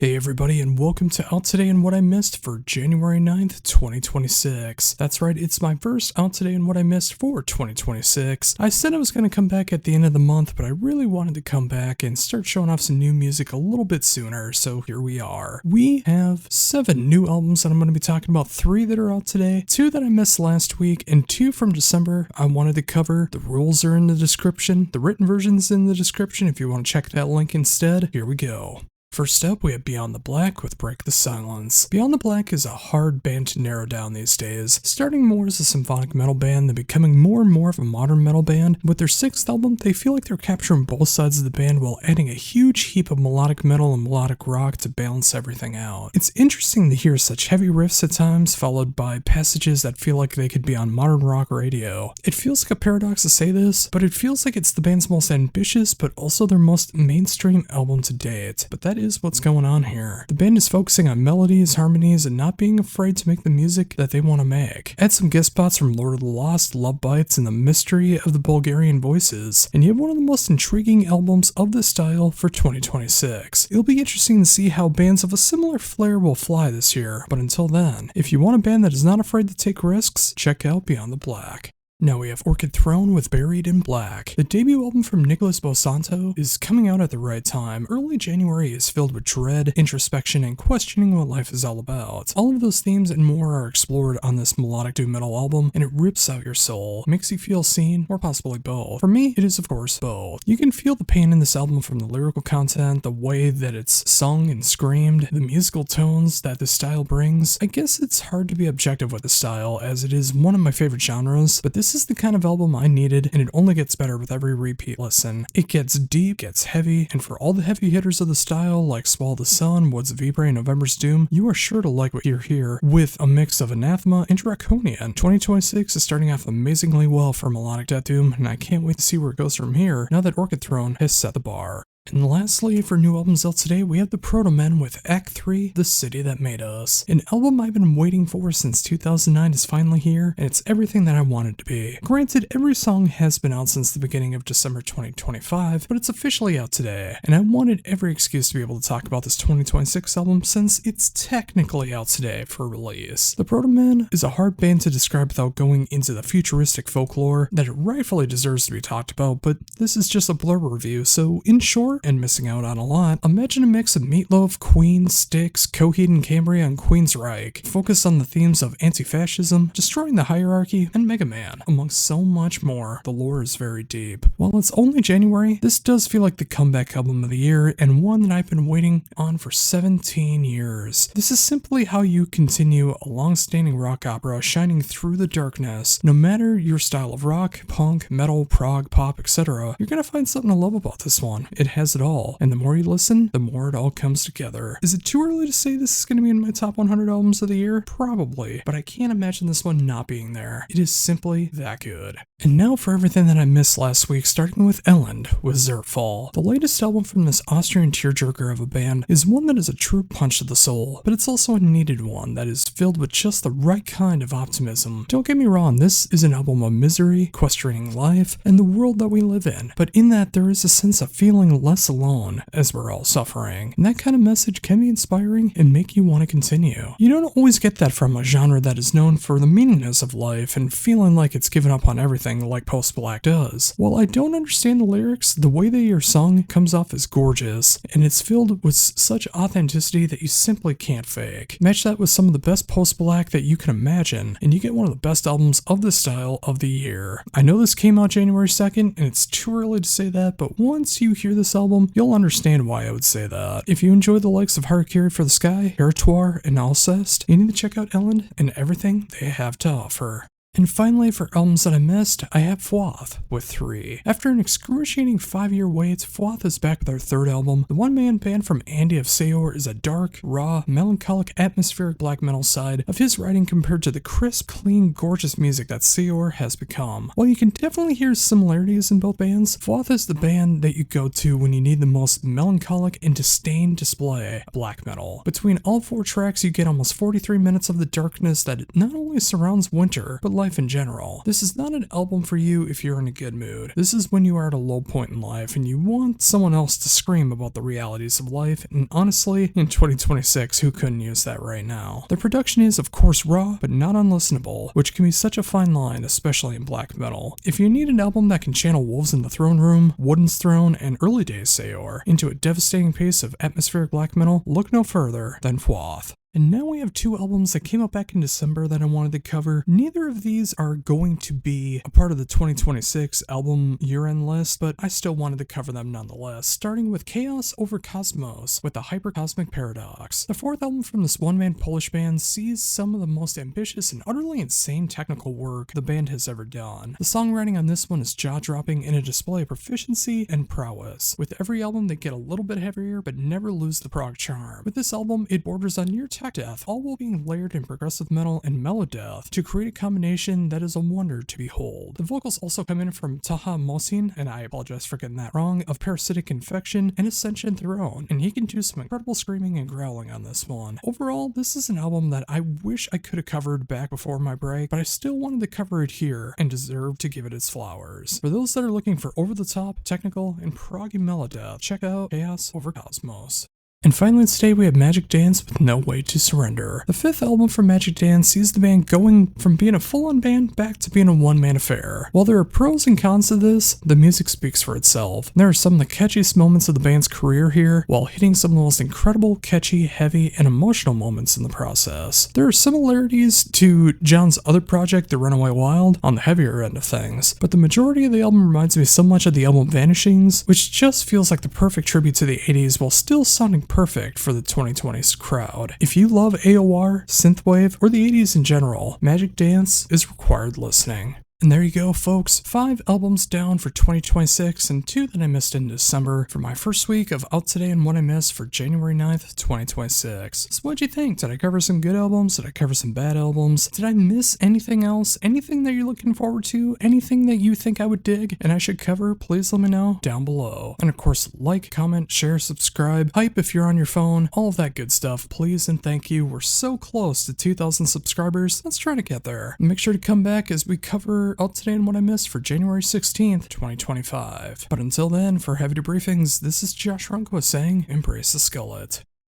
Hey everybody, and welcome to Out Today and What I Missed for January 9th, 2026. That's right, it's my first Out Today and What I Missed for 2026. I said I was going to come back at the end of the month, but I really wanted to come back and start showing off some new music a little bit sooner, so here we are. We have 7 new albums that I'm going to be talking about, 3 that are out today, 2 that I missed last week, and 2 from December I wanted to cover. The rules are in the description, the written version's in the description if you want to check that link instead. Here we go. First up, we have Beyond the Black with Break the Silence. Beyond the Black is a hard band to narrow down these days, starting more as a symphonic metal band, then becoming more and more of a modern metal band. With their 6th album, they feel like they're capturing both sides of the band while adding a huge heap of melodic metal and melodic rock to balance everything out. It's interesting to hear such heavy riffs at times, followed by passages that feel like they could be on modern rock radio. It feels like a paradox to say this, but it feels like it's the band's most ambitious, but also their most mainstream album to date. But that is what's going on here. The band is focusing on melodies, harmonies, and not being afraid to make the music that they want to make. Add some guest spots from Lord of the Lost, Love Bites, and the mystery of the Bulgarian voices, and you have one of the most intriguing albums of this style for 2026. It'll be interesting to see how bands of a similar flair will fly this year, but until then, if you want a band that is not afraid to take risks, check out Beyond the Black. Now we have Orchid Throne with Buried in Black. The debut album from Nicholas Bosanto is coming out at the right time. Early January is filled with dread, introspection, and questioning what life is all about. All of those themes and more are explored on this melodic doom metal album, and it rips out your soul, makes you feel seen, or possibly both. For me, it is of course both. You can feel the pain in this album from the lyrical content, the way that it's sung and screamed, the musical tones that the style brings. I guess it's hard to be objective with the style, as it is one of my favorite genres, but this is the kind of album I needed, and it only gets better with every repeat listen. It gets deep, gets heavy, and for all the heavy hitters of the style, like Swallow the Sun, Woods of Vibrae, and November's Doom, you are sure to like what you're here, with a mix of Anathema and Draconian. 2026 is starting off amazingly well for melodic death doom, and I can't wait to see where it goes from here, now that Orchid Throne has set the bar. And lastly, for new albums out today, we have the Proto-Men with Act 3, The City That Made Us. An album I've been waiting for since 2009 is finally here, and it's everything that I wanted to be. Granted, every song has been out since the beginning of December 2025, but it's officially out today, and I wanted every excuse to be able to talk about this 2026 album since it's technically out today for release. The Proto-Men is a hard band to describe without going into the futuristic folklore that it rightfully deserves to be talked about, but this is just a blurb review, so in short, and missing out on a lot, imagine a mix of Meatloaf, Queen, Styx, Coheed and Cambria, and Queensryche, focused on the themes of anti-fascism, destroying the hierarchy, and Mega Man, amongst so much more. The lore is very deep. While it's only January, this does feel like the comeback album of the year, and one that I've been waiting on for 17 years. This is simply how you continue a long-standing rock opera shining through the darkness. No matter your style of rock, punk, metal, prog, pop, etc., you're gonna find something to love about this one. It has it all, and the more you listen, the more it all comes together. Is it too early to say this is going to be in my top 100 albums of the year? Probably, but I can't imagine this one not being there. It is simply that good. And now for everything that I missed last week, starting with Elend with Zertfall. The latest album from this Austrian tearjerker of a band is one that is a true punch to the soul, but it's also a needed one that is filled with just the right kind of optimism. Don't get me wrong, this is an album of misery, questioning life, and the world that we live in, but in that there is a sense of feeling less alone as we're all suffering, and that kind of message can be inspiring and make you want to continue. You don't always get that from a genre that is known for the meaningless of life and feeling like it's given up on everything like post-black does. While I don't understand the lyrics, the way they are sung comes off as gorgeous, and it's filled with such authenticity that you simply can't fake. Match that with some of the best post-black that you can imagine, and you get one of the best albums of this style of the year. I know this came out January 2nd, and it's too early to say that, but once you hear this album, you'll understand why I would say that. If you enjoy the likes of Harakiri for the Sky, Territoire, and Alcest, you need to check out Elend and everything they have to offer. And finally, for albums that I missed, I have Fwath with 3. After an excruciating 5-year wait, Fwath is back with their 3rd album. The one-man band from Andy of Seor is a dark, raw, melancholic, atmospheric black metal side of his writing compared to the crisp, clean, gorgeous music that Seor has become. While you can definitely hear similarities in both bands, Fwath is the band that you go to when you need the most melancholic and disdained display of black metal. Between all 4 tracks, you get almost 43 minutes of the darkness that not only surrounds winter, but life in general. This is not an album for you if you're in a good mood. This is when you are at a low point in life and you want someone else to scream about the realities of life, and honestly, in 2026, who couldn't use that right now? The production is, of course, raw, but not unlistenable, which can be such a fine line, especially in black metal. If you need an album that can channel Wolves in the Throne Room, Wooden's Throne, and early days Sayor into a devastating pace of atmospheric black metal, look no further than Fwath. And now we have two albums that came out back in December that I wanted to cover. Neither of these are going to be a part of the 2026 album year-end list, but I still wanted to cover them nonetheless, starting with Chaos Over Cosmos with the Hypercosmic Paradox. The fourth album from this one-man Polish band sees some of the most ambitious and utterly insane technical work the band has ever done. The songwriting on this one is jaw-dropping in a display of proficiency and prowess. With every album they get a little bit heavier, but never lose the prog charm. With this album, it borders on near tech death, all while being layered in progressive metal and mellow death to create a combination that is a wonder to behold. The vocals also come in from Taha Mosin, and I apologize for getting that wrong, of Parasitic Infection and Ascension Throne, and he can do some incredible screaming and growling on this one. Overall, this is an album that I wish I could have covered back before my break, but I still wanted to cover it here and deserve to give it its flowers. For those that are looking for over-the-top, technical, and proggy mellow death, check out Chaos Over Cosmos. And finally today we have Magic Dance with No Way to Surrender. The fifth album from Magic Dance sees the band going from being a full-on band back to being a one-man affair. While there are pros and cons to this, the music speaks for itself. There are some of the catchiest moments of the band's career here, while hitting some of the most incredible, catchy, heavy, and emotional moments in the process. There are similarities to John's other project, The Runaway Wild, on the heavier end of things, but the majority of the album reminds me so much of the album Vanishings, which just feels like the perfect tribute to the 80s while still sounding perfect for the 2020s crowd. If you love AOR, synthwave, or the 80s in general, Magic Dance is required listening. And there you go, folks. 5 albums down for 2026 and 2 that I missed in December for my first week of Out Today and What I Missed for January 9th, 2026. So what'd you think? Did I cover some good albums? Did I cover some bad albums? Did I miss anything else? Anything that you're looking forward to? Anything that you think I would dig and I should cover? Please let me know down below. And of course, like, comment, share, subscribe, hype if you're on your phone, all of that good stuff. Please and thank you. We're so close to 2,000 subscribers. Let's try to get there. And make sure to come back as we cover Out Today and What I Missed for January 16th, 2025. But until then, for Heavy Debriefings, this is Josh Runko saying, embrace the skillet.